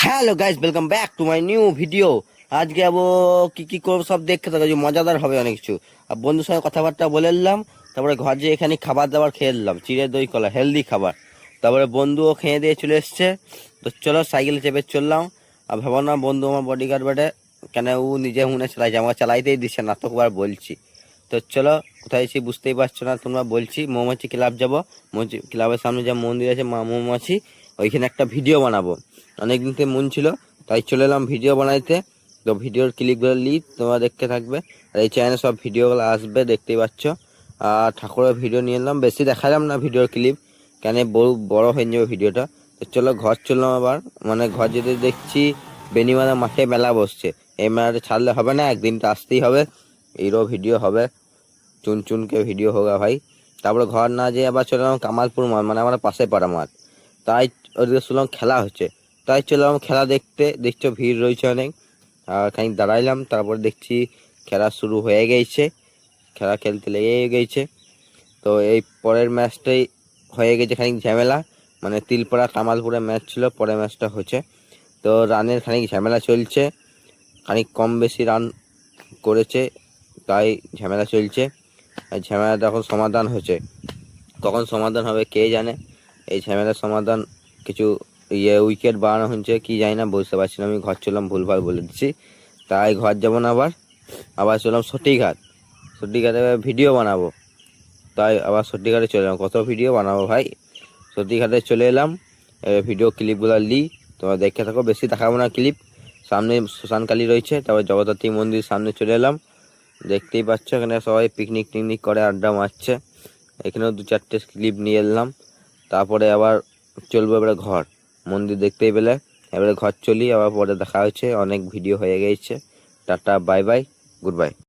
Hello guys, welcome back to my new video. আজকে যাবো কি কি করবো সব দেখতে থাকো, যে মজাদার হবে অনেক কিছু। আর বন্ধুর সঙ্গে কথাবার্তা বলে এলাম, তারপরে ঘর যে এখানে খাবার দাবার খেয়ে এলাম, চিড়ে দই কলা হেলদি খাবার। তারপরে বন্ধুও খেয়ে দিয়ে চলে এসছে। তো চলো সাইকেলে চেপে চললাম। আর ভাবো না বন্ধু আমার বডিগার্ড বেটে, কেন ও নিজে মনে চালাইছে, আমাকে চালাইতেই দিচ্ছে না, তোকবার বলছি। তো চলো কোথায় এসে বুঝতেই পারছো না তোমরা, বলছি মৌমাছি ক্লাব যাবো। মৌমাছি ক্লাবের সামনে যে মন্দির আছে মা মৌমাছি, ওইখানে একটা ভিডিও বানাবো। অনেকদিন থেকে মন ছিল, তাই চলে এলাম ভিডিও বানাইতে। তো ভিডিওর ক্লিপগুলো তোমরা দেখতে থাকবে। আর এই চ্যানেলে সব ভিডিওগুলো আসবে, দেখতেই পাচ্ছ। আর ঠাকুরের ভিডিও নিয়ে এলাম, বেশি দেখালাম না ভিডিওর ক্লিপ, কেন বড় হয়ে যাবে ভিডিওটা। তো চলো ঘর চললাম আবার। মানে ঘর যেতে দেখছি বেনিমারা মাঠে মেলা বসছে। এই মেলাটা ছাড়লে হবে না, একদিন তো আসতেই হবে। এরও ভিডিও হবে, চুন চুনকে ভিডিও হোগা ভাই। তারপরে ঘর না যেয়ে আবার চলে এলাম কামালপুর মাঠ, মানে আমার পাশে পাড়া মাঠ। তাই ওদিকে শুনলাম খেলা হচ্ছে, তাই চললাম খেলা দেখতে। দেখছো ভিড় রয়েছে অনেক। আর খানিক দাঁড়াইলাম, তারপরে দেখছি খেলা শুরু হয়ে গেছে, খেলা খেলতে লেগে গেছে। তো এই পরের ম্যাচটাই হয়ে গেছে খানিক ঝামেলা, মানে তিলপাড়া কামালপুরে ম্যাচ ছিল, পরের ম্যাচটা হচ্ছে। তো রানের খানিক ঝামেলা চলছে, খানিক কম বেশি রান করেছে, তাই ঝামেলা চলছে। আর ঝামেলাটা এখন সমাধান হচ্ছে, কখন সমাধান হবে কে জানে। এই ঝামেলার সমাধান কিছু উইকেট বাড়ানো হচ্ছে কি জানি না, বুঝতে পারছি না। আমি ঘর চললাম, ভুলভাল বলে দিচ্ছি, তাই ঘর যাবো না। আবার চললাম সঠিঘাট। সঠিঘাটে ভিডিও বানাবো, তাই আবার সঠিঘাটে চলে এলাম। কত ভিডিও বানাবো ভাই। সঠিঘাটে চলে এলাম, ভিডিও ক্লিপগুলো তোমরা দেখে থাকো, বেশি দেখাবো না ক্লিপ। সামনে শ্মশানকালী রয়েছে, তারপর জগদ্ধাত্রী মন্দির সামনে চলে এলাম। দেখতেই পাচ্ছ এখানে সবাই পিকনিক টিকনিক করে আড্ডা মারছে। এখানেও 2-4টে ক্লিপ নিয়ে এলাম। তারপরে আবার চলবো এবারে ঘর, মন্দির দেখতেই পেলে। এবারে ঘর চলি, আবার পরে দেখা হচ্ছে। অনেক ভিডিও হয়ে গেছে। Tata, bye bye, good bye.